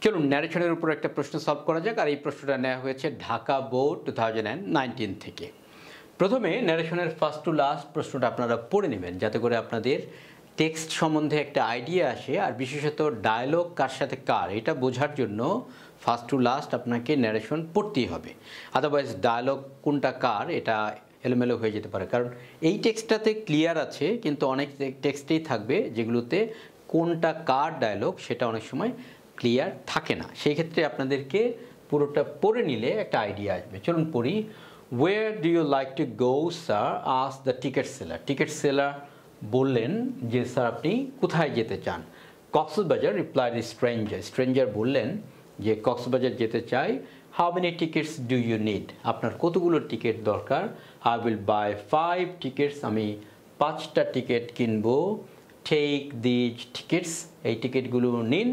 চলুন ন্যারেশনের উপর একটা প্রশ্ন সলভ করা যাক। আর এই প্রশ্নটা নেওয়া হয়েছে ঢাকা বোর্ড 2019 থেকে। প্রথমে ন্যারেশনের ফার্স্ট টু লাস্ট প্রশ্নটা আপনারা পড়ে নেবেন যাতে করে আপনাদের টেক্সট সম্বন্ধে একটা আইডিয়া আসে, আর বিশেষত ডায়লগ কার সাথে কার এটা বোঝার জন্য ফার্স্ট টু লাস্ট আপনাকে ন্যারেশন পড়তেই হবে। আদারওয়াইজ ডায়লগ কোনটা কার এটা এলোমেলো হয়ে যেতে পারে, কারণ এই টেক্সটটাতে ক্লিয়ার আছে কিন্তু অনেক টেক্সটেই থাকবে যেগুলোতে কোনটা কার ডায়লগ সেটা অনেক সময় ক্লিয়ার থাকে না। সেই ক্ষেত্রে আপনাদেরকে পুরোটা পড়ে নিলে একটা আইডিয়া আসবে। চলুন পড়ি। Where do you like to go sir, ask the ticket seller. Ticket seller বললেন যে স্যার আপনি কোথায় যেতে চান। Cox's Bazar replied stranger. স্ট্রেঞ্জার বললেন যে কক্সবাজার যেতে চাই। How many tickets do you need, আপনার কতগুলো টিকিট দরকার। আই উইল বাই 5 টিকিটস, আমি 5টা টিকিট কিনবো। টেক দিজ টিকিটস, এই টিকিটগুলো নিন।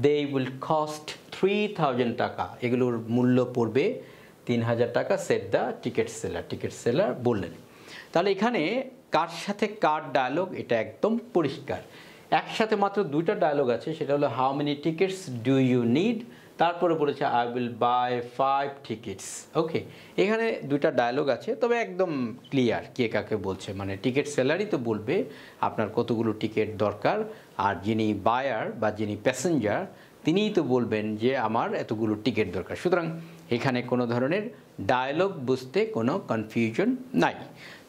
দে উইল কস্ট 3000 টাকা, এগুলোর মূল্য পড়বে 3000 টাকা। Set the ticket seller, ticket seller বললেন। তাহলে এখানে কার সাথে কার ডায়লগ এটা একদম পরিষ্কার। একসাথে মাত্র দুইটা ডায়লগ আছে, সেটা হলো how many tickets do you need, তারপরে বলেছে I will buy 5 tickets. Okay, এখানে দুইটা ডায়লগ আছে, তবে একদম ক্লিয়ার কে কাকে বলছে। মানে টিকিট সেলারই তো বলবে আপনার কতগুলো টিকিট দরকার, আর যিনি বায়ার বা যিনি প্যাসেঞ্জার তিনিই তো বলবেন যে আমার এতগুলো টিকিট দরকার। সুতরাং এখানে কোনো ধরনের ডায়লগ বুঝতে কোনো কনফিউশন নাই।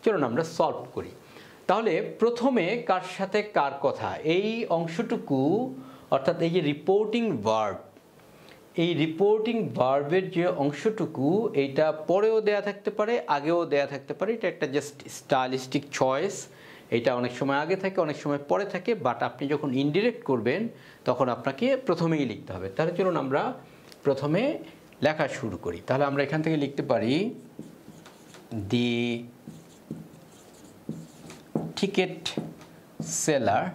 চলুন আমরা সলভ করি। তাহলে প্রথমে কার সাথে কার কথা, এই অংশটুকু অর্থাৎ এই যে রিপোর্টিং ভার্ব, এই রিপোর্টিং ভার্বের যে অংশটুকু এইটা পরেও দেয়া থাকতে পারে আগেও দেয়া থাকতে পারে, এটা একটা জাস্ট স্টাইলিস্টিক চয়েস। এটা অনেক সময় আগে থাকে অনেক সময় পরে থাকে, বাট আপনি যখন ইনডিরেক্ট করবেন তখন আপনাকে প্রথমেই লিখতে হবে। তাহলে চলুন আমরা প্রথমে লেখা শুরু করি। তাহলে আমরা এখান থেকে লিখতে পারি দি টিকিট সেলার।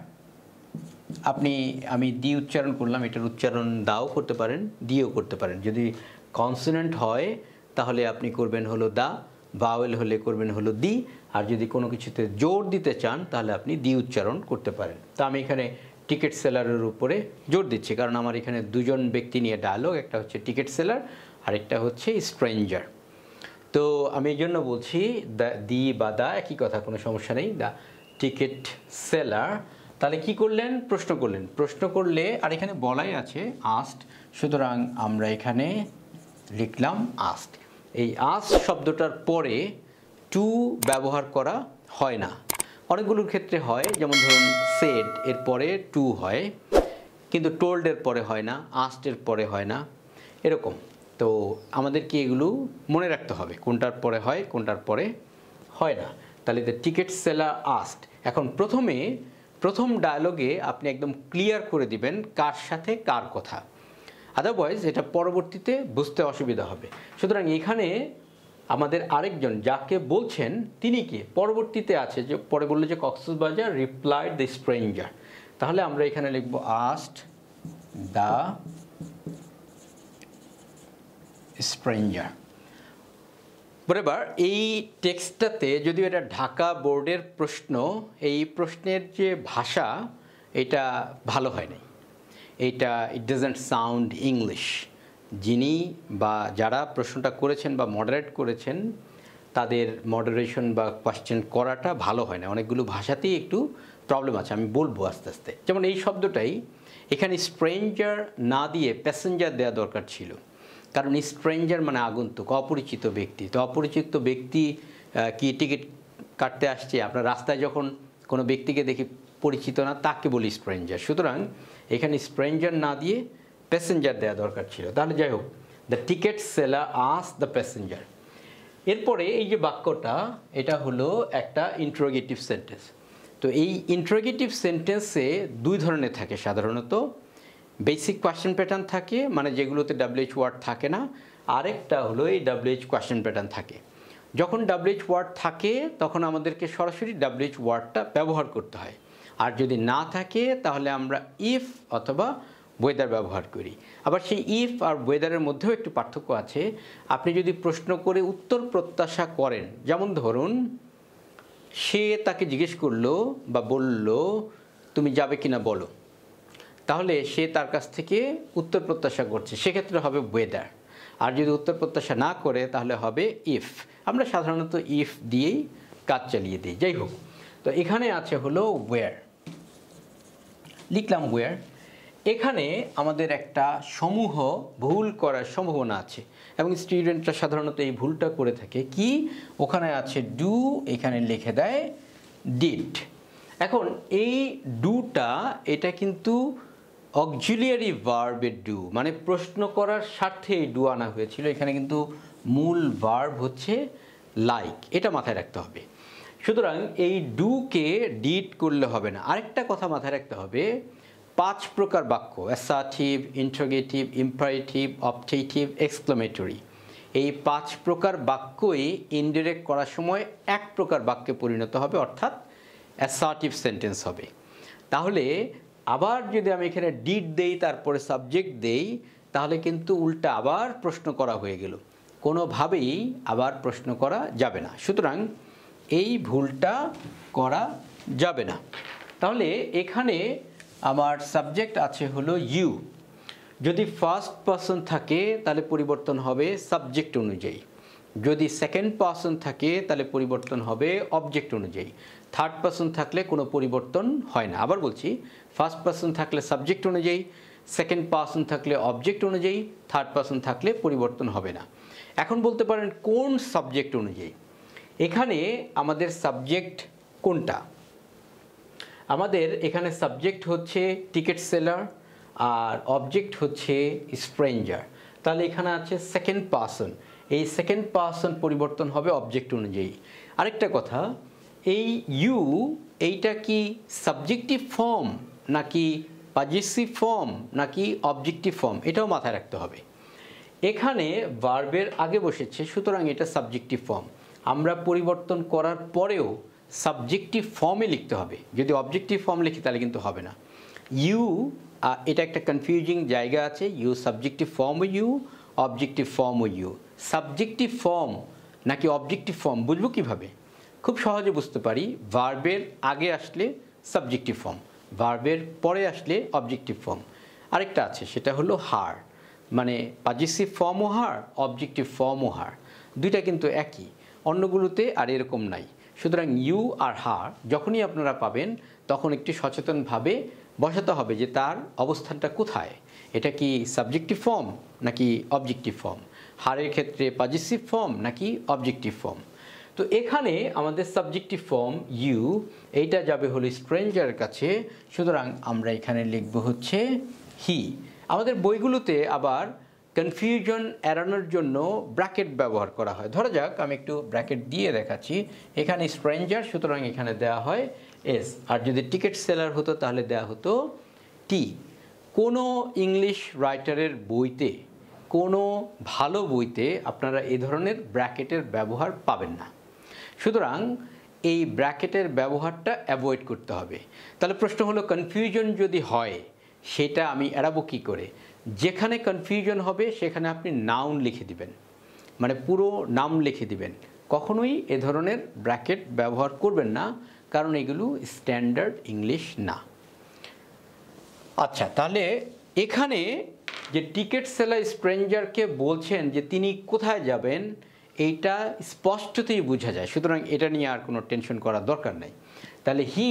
আমি দি উচ্চারণ করলাম, এটার উচ্চারণ দাও করতে পারেন, দিও করতে পারেন। যদি কনসোনেন্ট হয় তাহলে আপনি করবেন হলো দা, ভাওয়েল হলে করবেন হলো দি, আর যদি কোনো কিছুতে জোর দিতে চান তাহলে আপনি দি উচ্চারণ করতে পারেন। তো আমি এখানে টিকিট সেলারের উপরে জোর দিচ্ছি কারণ আমার এখানে দুজন ব্যক্তি নিয়ে ডায়লগ, একটা হচ্ছে টিকিট সেলার আর একটা হচ্ছে স্ট্রেঞ্জার। তো আমি এই জন্য বলছি দি বা দা একই কথা, কোনো সমস্যা নেই। The ticket seller. তাহলে কি করলেন, প্রশ্ন করলেন। প্রশ্ন করলে আর এখানে বলাই আছে আস্কড, সুতরাং আমরা এখানে লিখলাম আস্কড। এই আস্ক শব্দটার পরে টু ব্যবহার করা হয় না, অনেকগুলোর ক্ষেত্রে হয়, যেমন ধরুন সেড এর পরে টু হয়, কিন্তু টোল্ড এর পরে হয় না, আস্কড এর পরে হয় না, এরকম। তো আমাদেরকে এগুলো মনে রাখতে হবে কোনটার পরে হয় কোনটার পরে হয় না। তাহলে দ্য টিকিট সেলার আস্কড। এখন প্রথম ডায়লগে আপনি একদম ক্লিয়ার করে দিবেন কার সাথে কার কথা, আদারওয়াইজ এটা পরবর্তীতে বুঝতে অসুবিধা হবে। সুতরাং এখানে আমাদের আরেকজন যাকে বলছেন তিনি কি পরবর্তীতে আছে, যে পরে বললো যে কক্সবাজার রিপ্লাইড দ্য স্ট্রেঞ্জার। তাহলে আমরা এখানে লিখব আস্কড দ্য স্ট্রেঞ্জার। এবার এই টেক্সটটাতে যদিও এটা ঢাকা বোর্ডের প্রশ্ন, এই প্রশ্নের যে ভাষা এটা ভালো হয় নাই, এটা ইট ডাজন্ট সাউন্ড ইংলিশ। যিনি বা যারা প্রশ্নটা করেছেন বা মডারেট করেছেন তাদের মডারেশন বা কোয়েশ্চেন করাটা ভালো হয় না, অনেকগুলো ভাষাতেই একটু প্রবলেম আছে, আমি বলবো আস্তে আস্তে। যেমন এই শব্দটাই এখানে স্ট্রেঞ্জার না দিয়ে প্যাসেঞ্জার দেওয়া দরকার ছিল, কারণ স্ট্রেঞ্জার মানে আগন্তুক, অপরিচিত ব্যক্তি। তো অপরিচিত ব্যক্তি কি টিকিট কাটতে আসছে, আপনার রাস্তায় যখন কোনো ব্যক্তিকে দেখি পরিচিত না তাকে বলি স্ট্রেঞ্জার। সুতরাং এখানে স্ট্রেঞ্জার না দিয়ে প্যাসেঞ্জার দেওয়া দরকার ছিল। তাহলে যাই হোক, the ticket seller asked the passenger. এরপরে এই যে বাক্যটা এটা হলো একটা ইন্টারোগেটিভ সেন্টেন্স। তো এই ইন্টারোগেটিভ সেন্টেন্সে দুই ধরনের থাকে সাধারণত। বেসিক কোয়েশ্চেন প্যাটার্ন থাকে, মানে যেগুলোতে WH ওয়ার্ড থাকে না, আরেকটা হলো এই WH কোয়েশ্চেন প্যাটার্ন থাকে। যখন WH ওয়ার্ড থাকে তখন আমাদেরকে সরাসরি WH ওয়ার্ডটা ব্যবহার করতে হয়, আর যদি না থাকে তাহলে আমরা ইফ অথবা ওয়েদার ব্যবহার করি। আবার সেই ইফ আর ওয়েদারের মধ্যেও একটু পার্থক্য আছে। আপনি যদি প্রশ্ন করে উত্তর প্রত্যাশা করেন, যেমন ধরুন সে তাকে জিজ্ঞেস করলো বা বলল তুমি যাবে কিনা বলো, তাহলে সে তার কাছ থেকে উত্তর প্রত্যাশা করছে, সেক্ষেত্রে হবে ওয়েদার। আর যদি উত্তর প্রত্যাশা না করে তাহলে হবে ইফ। আমরা সাধারণত ইফ দিয়েই কাজ চালিয়ে দিই। যাই হোক, তো এখানে আছে হলো ওয়্যার, লিখলাম ওয়্যার। এখানে আমাদের একটা সমূহ ভুল করার সম্ভাবনা আছে এবং স্টুডেন্টরা সাধারণত এই ভুলটা করে থাকে কি, ওখানে আছে ডু, এখানে লিখে দেয় ডিড। এখন এই ডুটা এটা কিন্তু অক্সিলিয়ারি ভার্বের ডু, মানে প্রশ্ন করার স্বার্থে এই ডু আনা হয়েছিল। এখানে কিন্তু মূল ভার্ব হচ্ছে লাইক, এটা মাথায় রাখতে হবে। সুতরাং এই ডুকে ডিড করলে হবে না। আরেকটা কথা মাথায় রাখতে হবে, 5 প্রকার বাক্য, assertive, interrogative, imperative, objective, exclamatory, এই 5 প্রকার বাক্যই ইনডিরেক্ট করার সময় এক প্রকার বাক্যে পরিণত হবে, অর্থাৎ অ্যাসার্টিভ সেন্টেন্স হবে। তাহলে আবার যদি আমি এখানে ডিড দেই তারপরে সাবজেক্ট দেই, তাহলে কিন্তু উল্টা আবার প্রশ্ন করা হয়ে গেল, কোনোভাবেই আবার প্রশ্ন করা যাবে না। সুতরাং এই ভুলটা করা যাবে না। তাহলে এখানে আমার সাবজেক্ট আছে হলো ইউ। যদি ফার্স্ট পারসন থাকে তাহলে পরিবর্তন হবে সাবজেক্ট অনুযায়ী, যদি সেকেন্ড পারসন থাকে তাহলে পরিবর্তন হবে অবজেক্ট অনুযায়ী, থার্ড পারসন থাকলে কোনো পরিবর্তন হয় না। আবার বলছি, ফার্স্ট পারসন থাকলে সাবজেক্ট অনুযায়ী, সেকেন্ড পারসন থাকলে অবজেক্ট অনুযায়ী, থার্ড পারসন থাকলে পরিবর্তন হবে না। এখন বলতে পারেন কোন সাবজেক্ট অনুযায়ী? এখানে আমাদের সাবজেক্ট কোনটা? আমাদের এখানে সাবজেক্ট হচ্ছে টিকিট সেলার আর অবজেক্ট হচ্ছে স্ট্রেঞ্জার। তাহলে এখানে আছে সেকেন্ড পারসন, এই সেকেন্ড পারসন পরিবর্তন হবে অবজেক্ট অনুযায়ী। আরেকটা কথা, এই ইউ এইটা কি সাবজেক্টিভ ফর্ম নাকি পজেসিভ ফর্ম নাকি অবজেক্টিভ ফর্ম, এটাও মাথায় রাখতে হবে। এখানে ভার্বের আগে বসেছে, সুতরাং এটা সাবজেক্টিভ ফর্ম। আমরা পরিবর্তন করার পরেও সাবজেক্টিভ ফর্মে লিখতে হবে। যদি অবজেক্টিভ ফর্ম লিখি তাহলে কিন্তু হবে না। ইউ, এটা একটা কনফিউজিং জায়গা আছে, ইউ সাবজেক্টিভ ফর্ম ও ইউ, অবজেক্টিভ ফর্ম ও ইউ। সাবজেক্টিভ ফর্ম নাকি অবজেক্টিভ ফর্ম বুঝবো কিভাবে? খুব সহজে বুঝতে পারি, ভার্বের আগে আসলে সাবজেক্টিভ ফর্ম, ভার্বের পরে আসলে অবজেক্টিভ ফর্ম। আরেকটা আছে, সেটা হলো হার, মানে পজেসিভ ফর্মও হার, অবজেক্টিভ ফর্মও হার, দুইটা কিন্তু একই, অন্যগুলোতে আর এরকম নাই। সুতরাং ইউ আর হার যখনই আপনারা পাবেন তখন একটু সচেতনভাবে বসাতে হবে যে তার অবস্থানটা কোথায়, এটা কি সাবজেক্টিভ ফর্ম নাকি অবজেক্টিভ ফর্ম, হারের ক্ষেত্রে পজেসিভ ফর্ম নাকি অবজেক্টিভ ফর্ম। তো এখানে আমাদের সাবজেক্টিভ ফর্ম ইউ, এইটা যাবে হলো স্ট্রেঞ্জারের কাছে, সুতরাং আমরা এখানে লিখব হচ্ছে হি। আমাদের বইগুলোতে আবার কনফিউশন এড়ানোর জন্য ব্র্যাকেট ব্যবহার করা হয়। ধরা যাক আমি একটু ব্র্যাকেট দিয়ে দেখাচ্ছি, এখানে স্ট্রেঞ্জার, সুতরাং এখানে দেওয়া হয় এস, আর যদি টিকিট সেলার হতো তাহলে দেওয়া হতো টি। কোনো ইংলিশ রাইটারের বইতে, কোনো ভালো বইতে আপনারা এই ধরনের ব্র্যাকেটের ব্যবহার পাবেন না। সুতরাং এই ব্র্যাকেটের ব্যবহারটা অ্যাভয়েড করতে হবে। তাহলে প্রশ্ন হলো, কনফিউশন যদি হয় সেটা আমি এড়াবো কী করে? যেখানে কনফিউশন হবে সেখানে আপনি নাউন লিখে দিবেন, মানে পুরো নাম লিখে দিবেন। কখনোই এ ধরনের ব্র্যাকেট ব্যবহার করবেন না, কারণ এগুলো স্ট্যান্ডার্ড ইংলিশ না। আচ্ছা, তাহলে এখানে যে টিকিট সেলার স্ট্রেঞ্জারকে বলছেন যে তিনি কোথায় যাবেন, এইটা স্পষ্টতই বোঝা যায়, সুতরাং এটা নিয়ে আর কোনো টেনশন করার দরকার নেই। তাহলে হি,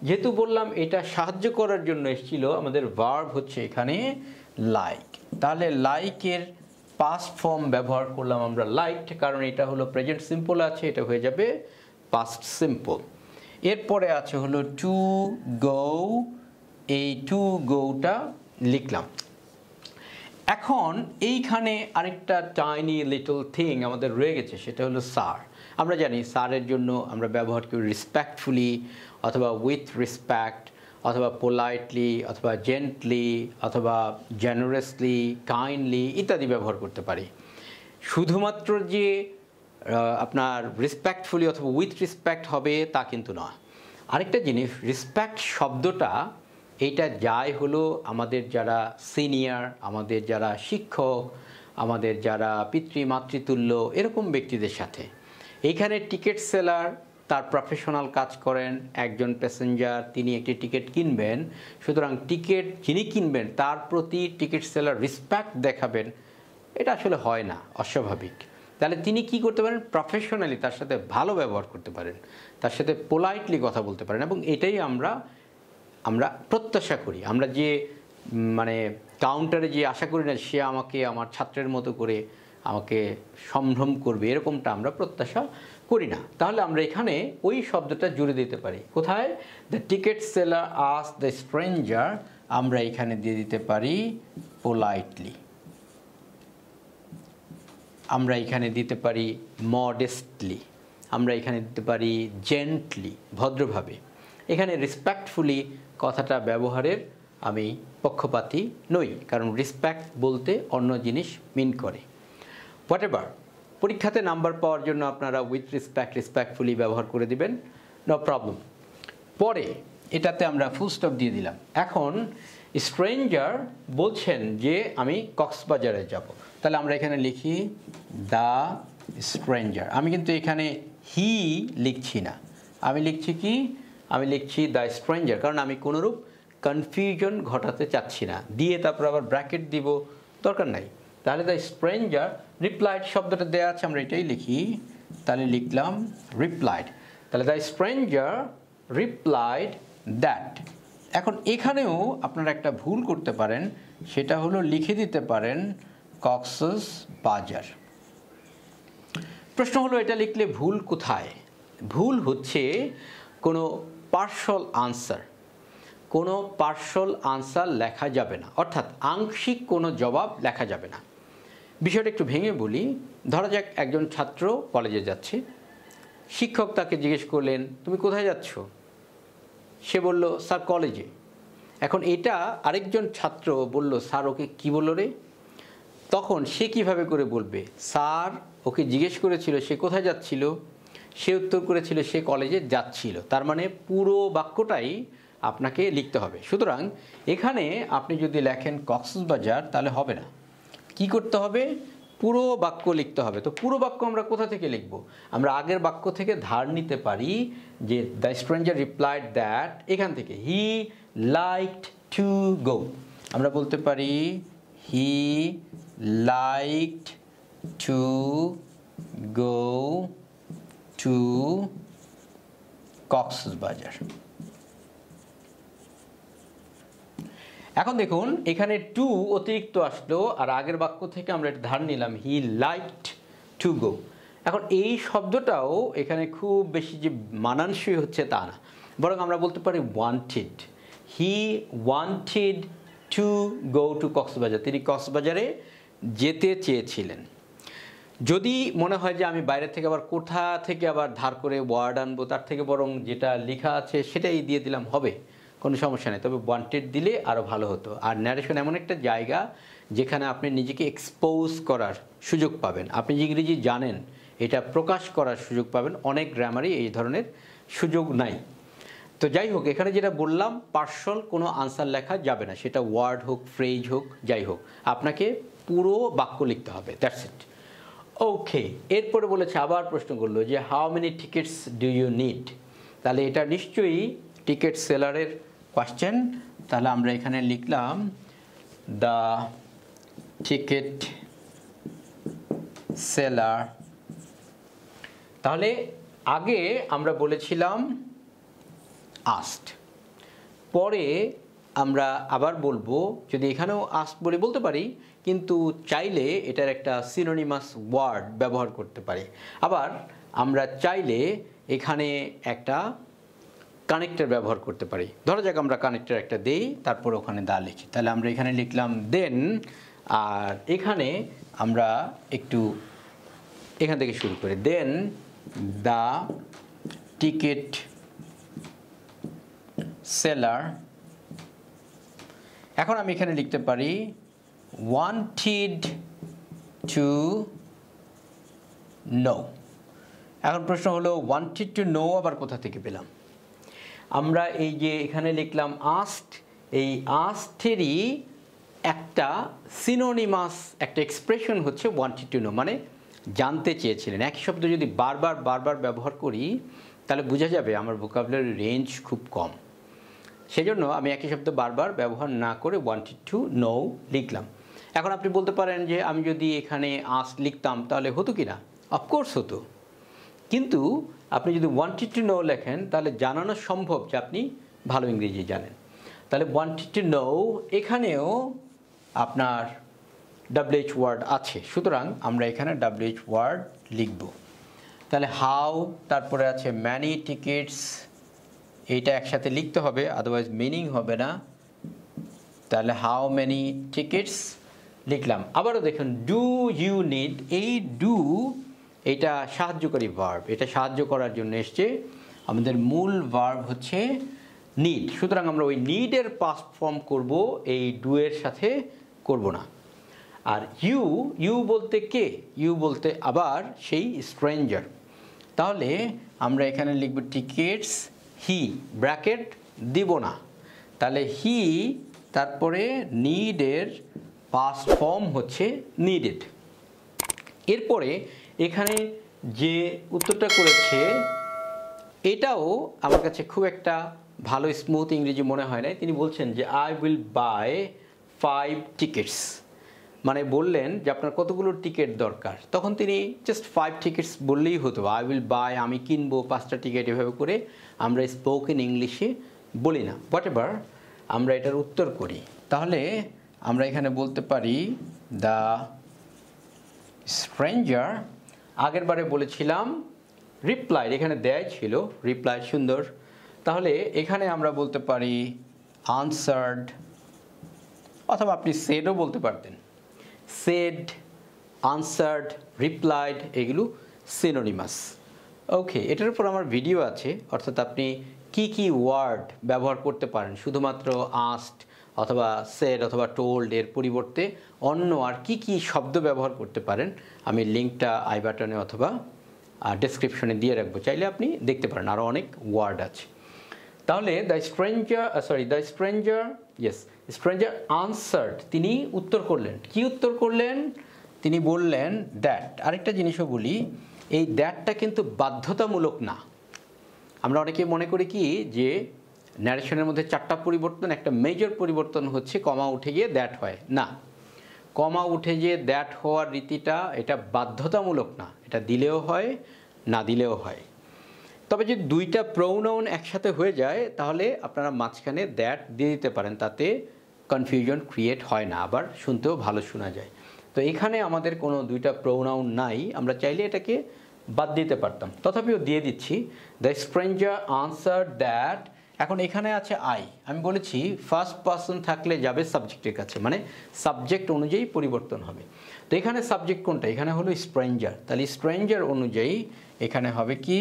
যেহেতু বললাম এটা সাহায্য করার জন্য এসেছিল, আমাদের ভার্ব হচ্ছে এখানে লাইক। তাহলে লাইকের পাস্ট ফর্ম ব্যবহার করলাম আমরা লাইকড, কারণ এটা হলো প্রেজেন্ট সিম্পল আছে, এটা হয়ে যাবে পাস্ট সিম্পল। এরপরে আছে হলো টু গো, এই টু গোটা লিখলাম। এখন এইখানে আরেকটা টাইনি লিটল থিং আমাদের রয়ে গেছে, সেটা হলো স্যার। আমরা জানি স্যারের জন্য আমরা ব্যবহার করি রেসপেক্টফুলি অথবা উইথ রেসপেক্ট অথবা পোলাইটলি অথবা জেন্টলি অথবা জেনারেসলি, কাইন্ডলি ইত্যাদি ব্যবহার করতে পারি। শুধুমাত্র যে আপনার রেসপেক্টফুলি অথবা উইথ রেসপেক্ট হবে তা কিন্তু নয়। আরেকটা জিনিস, রেসপেক্ট শব্দটা এইটা যায় হলো আমাদের যারা সিনিয়র, আমাদের যারা শিক্ষক, আমাদের যারা পিতৃ মাতৃতুল্য এরকম ব্যক্তিদের সাথে। এইখানে টিকিট সেলার তার প্রফেশনাল কাজ করেন, একজন প্যাসেঞ্জার, তিনি একটি টিকিট কিনবেন, সুতরাং টিকিট যিনি কিনবেন তার প্রতি টিকিট সেলার রেসপেক্ট দেখাবেন, এটা আসলে হয় না, অস্বাভাবিক। তাহলে তিনি কি করতে পারেন, প্রফেশনালি তার সাথে ভালো ব্যবহার করতে পারেন, তার সাথে পোলাইটলি কথা বলতে পারেন, এবং এটাই আমরা প্রত্যাশা করি। আমরা যে মানে কাউন্টারে যে আশা করি না সে আমাকে আমার ছাত্রের মতো করে আমাকে সম্ভ্রম করবে, এরকমটা আমরা প্রত্যাশা করি না। তাহলে আমরা এখানে ওই শব্দটা জুড়ে দিতে পারি কোথায়, the ticket seller asked the stranger, আমরা এখানে দিয়ে দিতে পারি পোলাইটলি, আমরা এখানে দিতে পারি মডেস্টলি, আমরা এখানে দিতে পারি জেন্টলি, ভদ্রভাবে। এখানে রেসপেক্টফুলি কথাটা ব্যবহারের আমি পক্ষপাতী নই, কারণ রেসপেক্ট বলতে অন্য জিনিস মিন করে। হোয়াটএভার, পরীক্ষাতে নাম্বার পাওয়ার জন্য আপনারা উইথ রেসপেক্ট, রেসপেক্টফুলি ব্যবহার করে দিবেন, নো প্রবলেম। পরে এটাতে আমরা ফুল স্টপ দিয়ে দিলাম। এখন স্ট্রেঞ্জার বলছেন যে আমি কক্সবাজারে যাব, তাহলে আমরা এখানে লিখি দ্য স্ট্রেঞ্জার। আমি কিন্তু এখানে হি লিখছি না, আমি লিখছি কি, আমি লিখছি দ্য স্ট্রেঞ্জার, কারণ আমি কোনোরূপ কনফিউশন ঘটাতে চাচ্ছি না। দিয়ে তারপর আবার ব্র্যাকেট দিব, দরকার নাই। তাহলে দ্য স্ট্রেঞ্জার রিপ্লাইড, শব্দটা দেওয়া আছে, আমরা এটাই লিখি, তাহলে লিখলাম রিপ্লাইড। তাহলে দ্য স্ট্রেঞ্জার রিপ্লাইড দ্যাট। এখন এখানেও আপনারা একটা ভুল করতে পারেন, সেটা হলো লিখে দিতে পারেন কক্সবাজার। প্রশ্ন হলো এটা লিখলে ভুল কোথায়? ভুল হচ্ছে কোনো পার্শাল আনসার, কোনো পার্শাল আনসার লেখা যাবে না, অর্থাৎ আংশিক কোনো জবাব লেখা যাবে না। বিষয়টা একটু ভেঙে বলি। ধরা যাক একজন ছাত্র কলেজে যাচ্ছে, শিক্ষক তাকে জিজ্ঞেস করলেন তুমি কোথায় যাচ্ছ? সে বলল স্যার কলেজে। এখন এটা আরেকজন ছাত্র বলল স্যার ওকে কি বলল রে? তখন সে কিভাবে করে বলবে স্যার ওকে জিজ্ঞেস করেছিল সে কোথায় যাচ্ছিল, সে উত্তর করেছিল সে কলেজে যাচ্ছিল। তার মানে পুরো বাক্যটাই আপনাকে লিখতে হবে। সুতরাং এখানে আপনি যদি লেখেন কক্সবাজার তাহলে হবে না, কি করতে হবে, পুরো বাক্য লিখতে হবে। তো পুরো বাক্য আমরা কোথা থেকে লিখব? আমরা আগের বাক্য থেকে ধার নিতে পারি, যে দ্য স্ট্রেঞ্জার রিপ্লাইড দ্যাট, এখান থেকে হি লাইকড টু গো, আমরা বলতে পারি হি liked to go to Cox's Bazar. এখন দেখুন এখানে টু অতিরিক্ত আসলো, আর আগের বাক্য থেকে আমরা এটা ধার নিলাম, হি লাইকড টু গো। এখন এই শব্দটাও এখানে খুব বেশি যে মানানসই হচ্ছে তা না, বরং আমরা বলতে পারি wanted, he wanted to go to Cox's Bazar, তিনি কক্সবাজারে যেতে চেয়েছিলেন। যদি মনে হয় যে আমি বাইরে থেকে আবার কোথা থেকে আবার ধার করে ওয়ার্ড আনবো, তার থেকে বরং যেটা লেখা আছে সেটাই দিয়ে দিলাম, হবে, কোনো সমস্যা নেই। তবে ওয়ান্টেড দিলে আরও ভালো হতো। আর ন্যারেশন এমন একটা জায়গা যেখানে আপনি নিজেকে এক্সপোজ করার সুযোগ পাবেন, আপনি যে ইংরেজি জানেন এটা প্রকাশ করার সুযোগ পাবেন। অনেক গ্রামারই এই ধরনের সুযোগ নাই। তো যাই হোক, এখানে যেটা বললাম পার্শাল কোনো আনসার লেখা যাবে না, সেটা ওয়ার্ড হোক, ফ্রেজ হোক, যাই হোক, আপনাকে পুরো বাক্য লিখতে হবে, দ্যাটস ইট। ওকে, এরপরে বলেছে, আবার প্রশ্ন করলো যে how many tickets do you need. তাহলে এটা নিশ্চয়ই টিকিট সেলারের কোয়েশ্চেন। তাহলে আমরা এখানে লিখলাম দ্য টিকিট সেলার। তাহলে আগে আমরা বলেছিলাম আস্কড, পরে আমরা আবার বলবো, যদি এখানেও আস্ক বলে বলতে পারি, কিন্তু চাইলে এটার একটা সিনোনিমাস ওয়ার্ড ব্যবহার করতে পারি। আবার আমরা চাইলে এখানে একটা কানেক্টর ব্যবহার করতে পারি। ধরা যাক আমরা কানেক্টর একটা দেই, তারপর ওখানে দা লিখি। তাহলে আমরা এখানে লিখলাম দেন, আর এখানে আমরা একটু এখান থেকে শুরু করি, দেন দ্য টিকিট সেলার। এখন আমি এখানে লিখতে পারি ওয়ান্টেড টু নো। এখন প্রশ্ন হলো ওয়ান্টেড টু নো আবার কোথা থেকে পেলাম? আমরা এই যে এখানে লিখলাম আস্কড, এই আস্কডেরই একটা সিনোনিমাস একটা এক্সপ্রেশন হচ্ছে ওয়ান্টেড টু নো, মানে জানতে চেয়েছিলেন। একই শব্দ যদি বারবার ব্যবহার করি তাহলে বোঝা যাবে আমার ভোকাবুলারি রেঞ্জ খুব কম। সেজন্য আমি একই শব্দ বারবার ব্যবহার না করে ওয়ান্টেড টু নো লিখলাম। এখন আপনি বলতে পারেন যে আমি যদি এখানে আস্ক লিখতাম তাহলে হতো কি না? অফকোর্স হতো, কিন্তু আপনি যদি ওয়ান্টেড টু নো লেখেন তাহলে জানানো সম্ভব যে আপনি ভালো ইংরেজি জানেন। তাহলে ওয়ান্টেড টু নো এখানেও আপনার WH ওয়ার্ড আছে, সুতরাং আমরা এখানে WH ওয়ার্ড লিখব। তাহলে হাউ, তারপরে আছে ম্যানি টিকিটস, এইটা একসাথে লিখতে হবে, আদারওয়াইজ মিনিং হবে না। তাহলে হাউ মেনি টিকিটস লিখলাম। আবারও দেখুন ডু ইউ নিড, এই ডু এটা সাহায্যকারী ভার্ব, এটা সাহায্য করার জন্য এসছে। আমাদের মূল ভার্ব হচ্ছে নিড, সুতরাং আমরা ওই নিডের পাস্ট ফর্ম করব, এই ডু এর সাথে করব না। আর ইউ, ইউ বলতে কে? ইউ বলতে আবার সেই স্ট্রেঞ্জার। তাহলে আমরা এখানে লিখব টিকিটস হি, ব্র্যাকেট দিব না। তাহলে হি, তারপরে নিডের পাস্ট ফর্ম হচ্ছে নিডেড। এরপরে এখানে যে উত্তরটা করেছে এটাও আমার কাছে খুব একটা ভালো স্মুথ ইংরেজি মনে হয় না। তিনি বলছেন যে আই উইল বাই 5 টিকিটস, মানে বললেন যে আপনার কতগুলো টিকিট দরকার, তখন তিনি জাস্ট 5 টিকিটস বললেই হতো। আই উইল বাই, আমি কিনবো 5টা টিকিট, এভাবে করে আমরা স্পোকেন ইংলিশে বলি না। হোয়াট এভার, আমরা এটার উত্তর করি। তাহলে আমরা এখানে বলতে পারি দ্য স্ট্রেঞ্জার, আগের বারে বলেছিলাম রিপ্লাইড, এখানে দেয় ছিল রিপ্লাই, সুন্দর। তাহলে এখানে আমরা বলতে পারি আনসার্ড, অথবা আপনি সেডও বলতে পারতেন। সেড, আনসার্ড, রিপ্লাইড এগুলো সিনোনিমাস। ওকে, এটার উপর আমার ভিডিও আছে, অর্থাৎ আপনি কি কি ওয়ার্ড ব্যবহার করতে পারেন শুধুমাত্র আস্কড অথবা সেড অথবা টোল্ড এর পরিবর্তে অন্য আর কি কি শব্দ ব্যবহার করতে পারেন, আমি লিঙ্কটা আই বাটনে অথবা ডেসক্রিপশনে দিয়ে রাখবো, চাইলে আপনি দেখতে পারেন, আরও অনেক ওয়ার্ড আছে। তাহলে the stranger yes, stranger answered, তিনি উত্তর করলেন। কি উত্তর করলেন? তিনি বললেন দ্যাট। আরেকটা জিনিসও বলি, এই দ্যাটটা কিন্তু বাধ্যতামূলক না। আমরা অনেকে মনে করি কি যে ন্যারেশনের মধ্যে 4টা পরিবর্তন, একটা মেজর পরিবর্তন হচ্ছে কমা উঠে গিয়ে দ্যাট হয় না। কমা উঠে গিয়ে দ্যাট হওয়ার রীতিটা এটা বাধ্যতামূলক না, এটা দিলেও হয় না দিলেও হয়। তবে যদি 2টা প্রোনাউন একসাথে হয়ে যায় তাহলে আপনারা মাঝখানে দ্যাট দিয়ে দিতে পারেন, তাতে কনফিউশন ক্রিয়েট হয় না, আবার শুনতেও ভালো শোনা যায়। তো এখানে আমাদের কোনো 2টা প্রোনাউন নাই, আমরা চাইলে এটাকে বাদ দিতে পারতাম, তথাপিও দিয়ে দিচ্ছি। The stranger answered that. এখন এখানে আছে আই, আমি বলেছি ফার্স্ট পারসন থাকলে যাবে সাবজেক্টের কাছে, মানে সাবজেক্ট অনুযায়ী পরিবর্তন হবে। তো এখানে সাবজেক্ট কোনটা? এখানে হলো স্ট্রেঞ্জার, তাহলে স্ট্রেঞ্জার অনুযায়ী এখানে হবে কি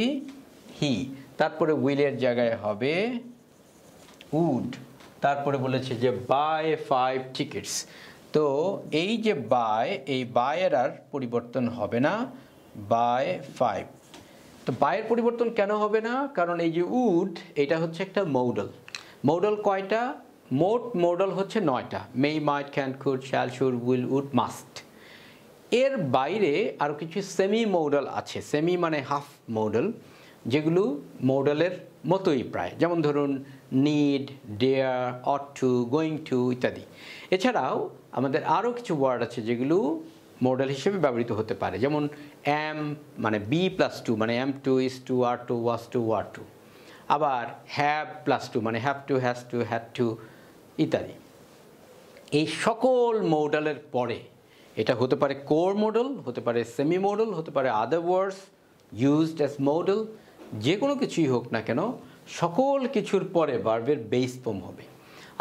হি, তারপরে উইলের জায়গায় হবে উড, তারপরে বলেছে যে বাই 5 টিকিটস। তো এই যে বাই, এই বায়ের আর পরিবর্তন হবে না, বাই 5। তো বায়ের পরিবর্তন কেন হবে না? কারণ এই যে উড, এটা হচ্ছে একটা মডেল। মডেল কয়টা? মোট মডেল হচ্ছে 9টা, may, might, can, could, shall, should, will, would, must. এর বাইরে আরও কিছু সেমি মডেল আছে, সেমি মানে হাফ মডেল, যেগুলো মডেলের মতোই প্রায়, যেমন ধরুন need, dare, ought to, going to ইত্যাদি। এছাড়াও আমাদের আরও কিছু ওয়ার্ড আছে যেগুলো মডেল হিসেবে ব্যবহৃত হতে পারে, যেমন অ্যাম মানে B+2 মানে am to, is to, are to, was to, were to. আবার have+2 মানে have to, has to, had to ইত্যাদি। এই সকল মডেলের পরে এটা হতে পারে কোর মডেল, হতে পারে সেমি মডেল, হতে পারে আদার ওয়ার্ডস ইউজড অ্যাজ মডেল, যে কোনো কিছুই হোক না কেন, সকল কিছুর পরে ভার্বের বেস ফর্ম হবে।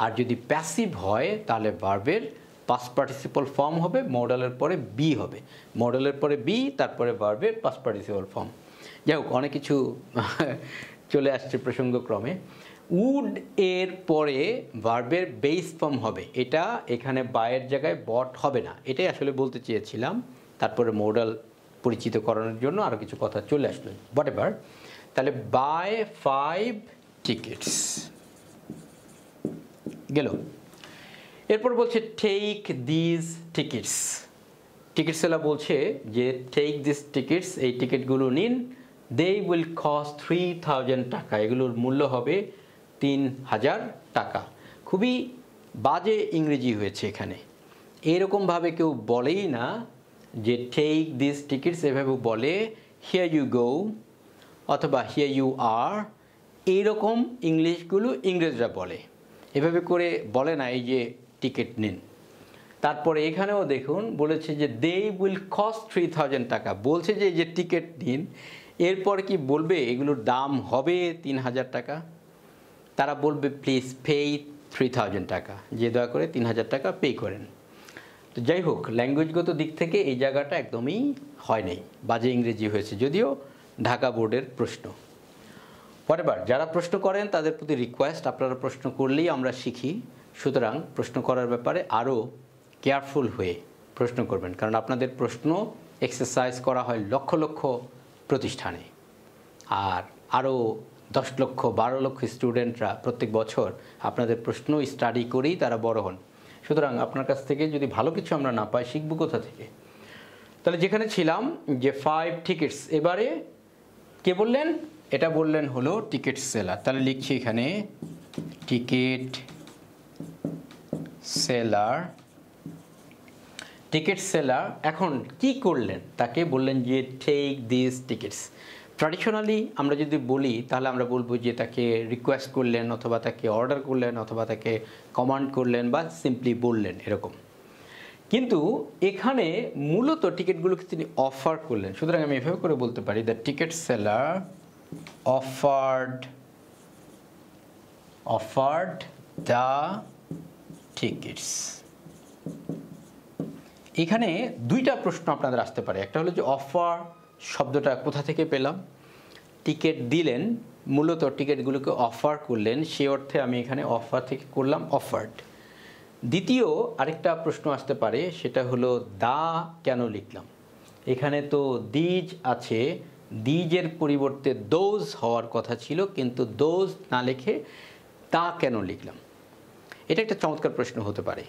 আর যদি প্যাসিভ হয় তাহলে ভার্বের পাস্ট পার্টিসিপল ফর্ম হবে, মডেলের পরে বি হবে, মডেলের পরে বি, তারপরে ভার্বের পাস্ট পার্টিসিপল ফর্ম। যাই হোক, অনেক কিছু চলে আসছে প্রসঙ্গক্রমে। উড এর পরে ভার্বের বেস ফর্ম হবে, এটা এখানে বায়ের জায়গায় বট হবে না, এটাই আসলে বলতে চেয়েছিলাম। তারপরে মডেল পরিচিত করানোর জন্য আরও কিছু কথা চলে আসলো, হোয়াট এভার। তাহলে বাই 5 টিকিটস গেল। এরপর বলছে টেক দিস টিকিটস। টিকিটসওয়ালা বলছে যে টেক দিস টিকিটস, এই টিকিটগুলো নিন, দে উইল কস্ট 3000 টাকা, এগুলোর মূল্য হবে 3000 টাকা। খুবই বাজে ইংরেজি হয়েছে এখানে। এরকমভাবে কেউ বলেই না যে টেক দিস টিকিটস, এভাবে বলে হিয়ার ইউ গো অথবা হিয়ার ইউ আর, এইরকম ইংলিশগুলো ইংরেজরা বলে, এভাবে করে বলে না এই যে টিকিট নিন। তারপরে এখানেও দেখুন বলেছে যে দে উইল কস্ট 3000 টাকা, বলছে যে এই যে টিকিট নিন, এরপর কি বলবে এগুলোর দাম হবে 3000 টাকা? তারা বলবে প্লিজ পে 3000 টাকা, যে দয়া করে 3000 টাকা পে করেন। তো যাই হোক, ল্যাঙ্গুয়েজগত দিক থেকে এই জায়গাটা একদমই হয় নাই, বাজে ইংরেজি হয়েছে, যদিও ঢাকা বোর্ডের প্রশ্ন। পরেরবার যারা প্রশ্ন করেন তাদের প্রতি রিকোয়েস্ট, আপনারা প্রশ্ন করলেই আমরা শিখি, সুতরাং প্রশ্ন করার ব্যাপারে আরও কেয়ারফুল হয়ে প্রশ্ন করবেন, কারণ আপনাদের প্রশ্ন এক্সারসাইজ করা হয় লক্ষ লক্ষ প্রতিষ্ঠানে, আর আরও 10 লক্ষ 12 লক্ষ স্টুডেন্টরা প্রত্যেক বছর আপনাদের প্রশ্ন স্টাডি করেই তারা বড় হন। সুতরাং আপনার কাছ থেকে যদি ভালো কিছু আমরা না পাই, শিখব কোথা থেকে? তাহলে যেখানে ছিলাম যে 5 টিকিটস, এবারে কে বললেন? এটা বললেন হলো টিকিট সেলার। তাহলে লিখছি এখানে টিকিট সেলার। টিকিট সেলার এখন কি করলেন? তাকে বললেন যে টেক দিস টিকিটস। ট্র্যাডিশনালি আমরা যদি বলি তাহলে আমরা বলবো যে তাকে রিকোয়েস্ট করলেন, অথবা তাকে অর্ডার করলেন, অথবা তাকে কমান্ড করলেন, বা সিম্পলি বললেন, এরকম। কিন্তু এখানে মূলত টিকিটগুলোকে তিনি অফার করলেন, সুতরাং আমি এভাবে করে বলতে পারি the ticket seller offered the tickets। এখানে দুইটা প্রশ্ন আপনাদের আসতে পারে, একটা হলো যে অফার শব্দটা কোথা থেকে পেলাম? টিকিট দিলেন, মূলত টিকিটগুলোকে অফার করলেন, সে অর্থে আমি এখানে অফার থেকে করলাম অফার্ড। দ্বিতীয় আরেকটা প্রশ্ন আসতে পারে, সেটা হলো দা কেন লিখলাম? এখানে তো দিজ আছে, দিজের পরিবর্তে দোজ হওয়ার কথা ছিল, কিন্তু দোজ না লিখে তা কেন লিখলাম? এটা একটা চমৎকার প্রশ্ন হতে পারে।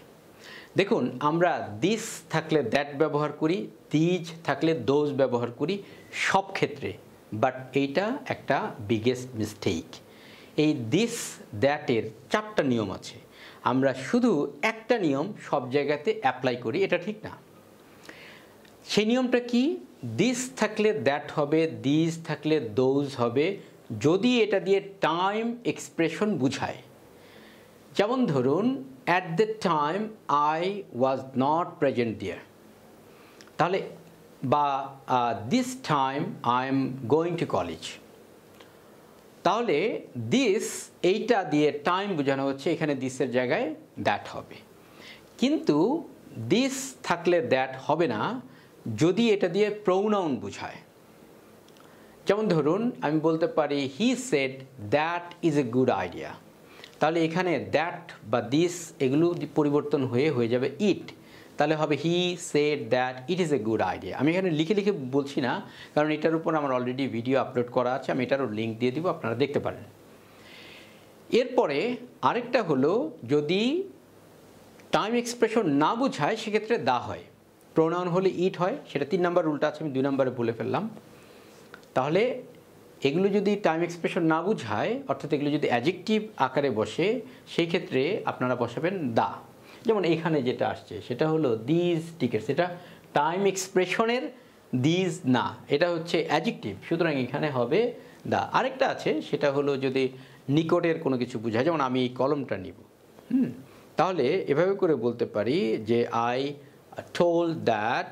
দেখুন, আমরা দিস থাকলে দ্যাট ব্যবহার করি, দিজ থাকলে দোজ ব্যবহার করি সব ক্ষেত্রে, বাট এইটা একটা বিগেস্ট মিস্টেক। এই দিস দ্যাটের 4টা নিয়ম আছে, আমরা শুধু একটা নিয়ম সব জায়গাতে অ্যাপ্লাই করি, এটা ঠিক না। সেই নিয়মটা কি? দিস থাকলে দ্যাট হবে, দিস থাকলে দোজ হবে যদি এটা দিয়ে টাইম এক্সপ্রেশন বুঝায়। যেমন ধরুন, at the time I was not present there, তাহলে, বা this time I am going to college, তাহলে দিস এইটা দিয়ে টাইম বোঝানো হচ্ছে, এখানে দিসের জায়গায় দ্যাট হবে। কিন্তু দিস থাকলে দ্যাট হবে না যদি এটা দিয়ে প্রোনাউন বোঝায়। যেমন ধরুন, আমি বলতে পারি he said that is a good idea, তাহলে এখানে দ্যাট বা দিস এগুলো পরিবর্তন হয়ে যাবে ইট, তাহলে হবে he said that it is a good idea. আমি এখানে লিখে লিখে বলছি না, কারণ এটার উপর আমার অলরেডি ভিডিও আপলোড করা আছে, আমি এটারও লিঙ্ক দিয়ে দিব, আপনারা দেখতে পারেন। এরপরে আরেকটা হলো, যদি টাইম এক্সপ্রেশন না বোঝায় সেক্ষেত্রে দা হয়, প্রোনাউন হলে ইট হয়, সেটা 3 নম্বর রুলটা আছে, আমি 2 নম্বরে বলে ফেললাম। তাহলে এগুলো যদি টাইম এক্সপ্রেশন না বোঝায়, অর্থাৎ এগুলো যদি অ্যাডজেক্টিভ আকারে বসে, সেই ক্ষেত্রে আপনারা বসাবেন দা। যেমন এখানে যেটা আসছে সেটা হলো দিজ টিকিটস, এটা টাইম এক্সপ্রেশনের দিজ না, এটা হচ্ছে অ্যাডজেক্টিভ, সুতরাং এখানে হবে দা। আরেকটা আছে, সেটা হলো যদি নিকটের কোনো কিছু বোঝায়, যেমন আমি এই কলমটা নিব, তাহলে এভাবে করে বলতে পারি যে I told that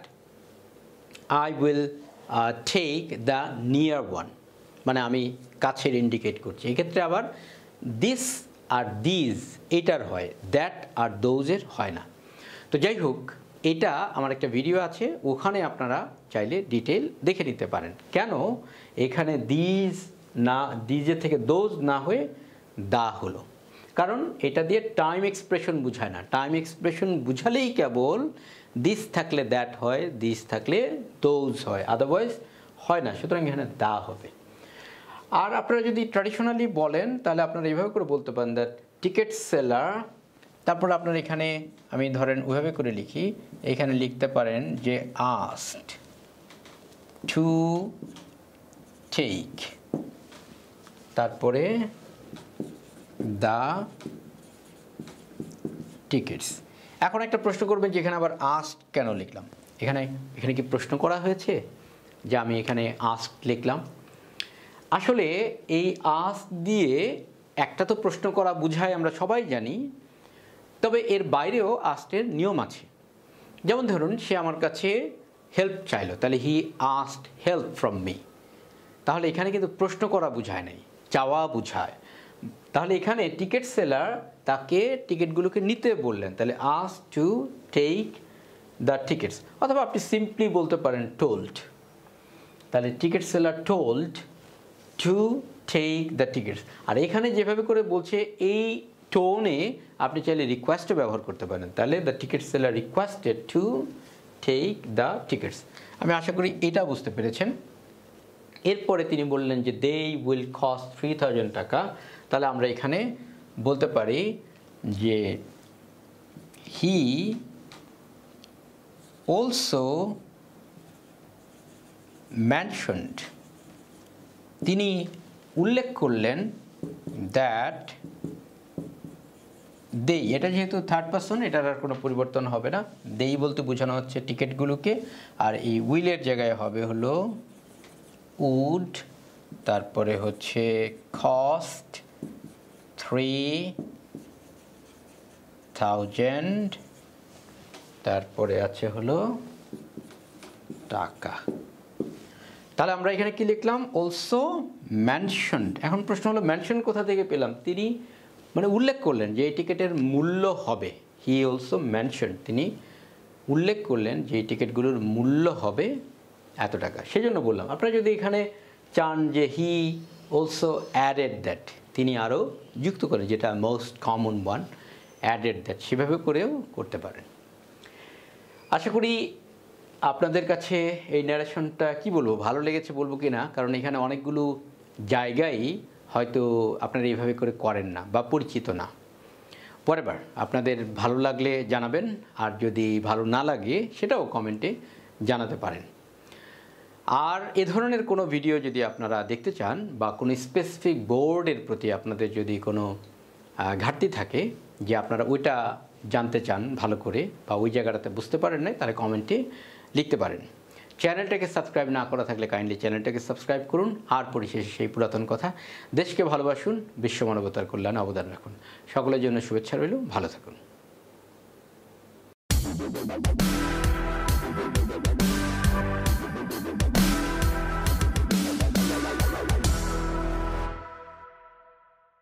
I will take the near one, মানে আমি কাছের ইন্ডিকেট করছি। এক্ষেত্রে আবার দিস আর দিজ এটার হয়, দ্যাট আর দোজের হয় না। তো যাই হোক, এটা আমার একটা ভিডিও আছে, ওখানে আপনারা চাইলে ডিটেল দেখে নিতে পারেন কেন এখানে দিজ না, দিজের থেকে দোজ না হয়ে দা হলো। কারণ এটা দিয়ে টাইম এক্সপ্রেশন বুঝায় না, টাইম এক্সপ্রেশন বুঝালেই কেবল দিস থাকলে দ্যাট হয়, দিস থাকলে দোজ হয়, আদারওয়াইজ হয় না, সুতরাং এখানে দা হবে। আর আপনারা যদি ট্র্যাডিশনালি বলেন তাহলে আপনারা এইভাবে করে বলতে পারেন দ্যাট টিকিট সেলার, তারপর আপনার এখানে আমি ধরেন ওইভাবে করে লিখি, এখানে লিখতে পারেন যে আস্কড টু টেক, তারপরে দ্য টিকিটস। এখন একটা প্রশ্ন করবেন যে এখানে আবার আস্ক কেন লিখলাম? এখানে কি প্রশ্ন করা হয়েছে যে আমি এখানে আস্ক লিখলাম? আসলে এই আস্ক দিয়ে একটা তো প্রশ্ন করা বোঝায়, আমরা সবাই জানি, তবে এর বাইরেও আস্কের নিয়ম আছে। যেমন ধরুন সে আমার কাছে হেল্প চাইলো, তাহলে he asked help from me. তাহলে এখানে কিন্তু প্রশ্ন করা বোঝায় নাই, চাওয়া বোঝায়। তাহলে এখানে টিকিট সেলার তাকে টিকিটগুলোকে নিতে বললেন, তাহলে ask to take the tickets, অথবা আপনি সিম্পলি বলতে পারেন টোল্ড। তাহলে ticket seller told to take the tickets. আর এখানে যেভাবে করে বলছে এই টোনে আপনি চাইলে রিকোয়েস্টও ব্যবহার করতে পারেন, তাহলে the ticket seller requested to take the tickets. আমি আশা করি এটা বুঝতে পেরেছেন। এরপরে তিনি বললেন যে দে উইল কস্ট 3000 টাকা। তাহলে আমরা এখানে বলতে পারি যে হি অলসো মেনশনড, তিনি উল্লেখ করলেন দ্যাট দে, এটা যেহেতু থার্ড পারসন এটার আর কোনো পরিবর্তন হবে না, দেই বলতে বোঝানো হচ্ছে টিকিটগুলোকে, আর এই উইলের জায়গায় হবে হলো উড, তারপরে হচ্ছে কস্ট 3000, তারপরে আছে হলো টাকা। তাহলে আমরা এখানে কি লিখলাম? Also mentioned. এখন প্রশ্ন হলো মেনশন কোথা থেকে পেলাম? তিনি মানে উল্লেখ করলেন যে এই টিকিটের মূল্য হবে, হি অলসো মেনশনড, তিনি উল্লেখ করলেন যে এই টিকিটগুলোর মূল্য হবে এত টাকা। সেই জন্য বললাম, আপনারা যদি এখানে চান যে হি অলসো অ্যাডেড দ্যাট, তিনি আরও যুক্ত করেন, যেটা most common one, added that, সেভাবে করেও করতে পারেন। আশা করি আপনাদের কাছে এই ন্যারেশনটা কি বলবো, ভালো লেগেছে বলবো কি না, কারণ এখানে অনেকগুলো জায়গায় হয়তো আপনারা এইভাবে করে করেন না বা পরিচিত না। পরের বার আপনাদের ভালো লাগলে জানাবেন, আর যদি ভালো না লাগে সেটাও কমেন্টে জানাতে পারেন। আর এ ধরনের কোনো ভিডিও যদি আপনারা দেখতে চান বা কোনো স্পেসিফিক বোর্ডের প্রতি আপনাদের যদি কোনো ঘাটতি থাকে, যে আপনারা ওইটা জানতে চান ভালো করে বা ওই জায়গাটাতে বুঝতে পারেন না, তাহলে কমেন্টে লিখতে পারেন। চ্যানেলটাকে সাবস্ক্রাইব না করা থাকলে কাইন্ডলি চ্যানেলটাকে সাবস্ক্রাইব করুন। আর পরিশেষে সেই পুরাতন কথা, দেশকে ভালোবাসুন, বিশ্ব মানবতার কল্যাণে অবদান রাখুন। সকলের জন্য শুভেচ্ছা রইল, ভালো থাকুন।